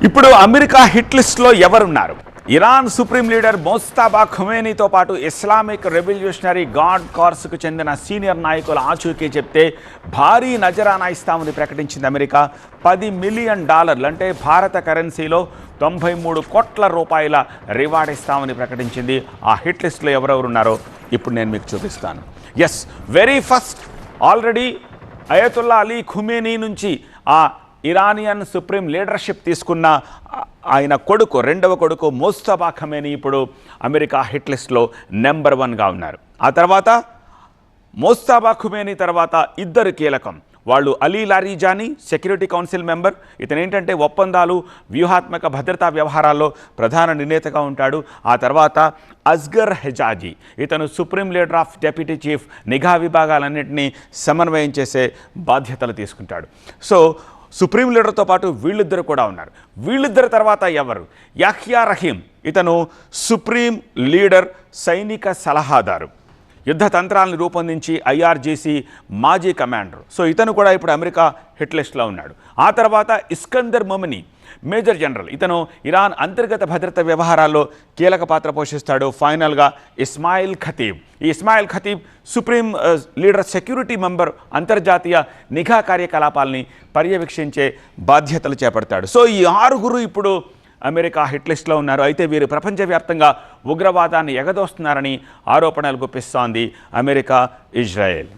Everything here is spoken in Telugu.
ఇప్పుడు అమెరికా హిట్ లిస్ట్లో ఎవరున్నారు? ఇరాన్ సుప్రీం లీడర్ మోజ్తబా ఖొమేనీతో పాటు ఇస్లామిక్ రెవల్యూషనరీ గార్డ్ కార్ప్స్కు చెందిన సీనియర్ నాయకుల ఆచూకీ చెప్తే భారీ నజరానా ఇస్తామని ప్రకటించింది అమెరికా. $10 మిలియన్ అంటే భారత కరెన్సీలో 93 కోట్ల రూపాయల రివార్డ్ ఇస్తామని ప్రకటించింది. ఆ హిట్ లిస్ట్లో ఎవరెవరున్నారో ఇప్పుడు నేను మీకు చూపిస్తాను. Yes, very first already Ayatollah Ali Khamenei నుంచి ఆ ఇరానియన్ సుప్రీం లీడర్షిప్ తీసుకున్న ఆయన కొడుకు, రెండవ కొడుకు మోజ్తబా ఖొమేనీ ఇప్పుడు అమెరికా హిట్ లిస్ట్లో నెంబర్ 1గా ఉన్నారు. ఆ తర్వాత మోజ్తబా ఖొమేనీ తర్వాత ఇద్దరు కీలకం. వాళ్ళు Ali Larijani, security council member. ఇతను ఏంటంటే ఒప్పందాలు, వ్యూహాత్మక భద్రతా వ్యవహారాల్లో ప్రధాన నిర్ణేతగా ఉంటాడు. ఆ తర్వాత అస్గర్ హెజాజీ, ఇతను supreme leader of deputy chief, నిఘా విభాగాలన్నింటినీ సమన్వయం చేసే బాధ్యతలు తీసుకుంటాడు. సో సుప్రీం లీడర్తో పాటు వీళ్ళిద్దరు కూడా ఉన్నారు. వీళ్ళిద్దరు తర్వాత ఎవరు? యాహ్యా రహీం, ఇతను సుప్రీం లీడర్ సైనిక సలహాదారు, యుద్ధ తంత్రాలను రూపొందించి ఐఆర్జీసీ మాజీ కమాండర్. సో ఇతను కూడా ఇప్పుడు అమెరికా హిట్ లిస్ట్లో ఉన్నాడు. ఆ తర్వాత ఇస్కందర్ మొమినీ, మేజర్ జనరల్, ఇతను ఇరాన్ అంతర్గత భద్రత వ్యవహారాల్లో కీలక పాత్ర పోషిస్తాడు. ఫైనల్గా ఇస్మాయిల్ ఖతీబ్, ఈ Ismail Khatib supreme leader security member, అంతర్జాతీయ నిఘా కార్యకలాపాలని పర్యవేక్షించే బాధ్యతలు చేపడతాడు. సో ఈ 6 ఇప్పుడు అమెరికా హిట్ లిస్ట్లో ఉన్నారు. అయితే వీరు ప్రపంచవ్యాప్తంగా ఉగ్రవాదాన్ని ఎగదోస్తున్నారని ఆరోపణలు గుప్పిస్తోంది అమెరికా, ఇజ్రాయెల్.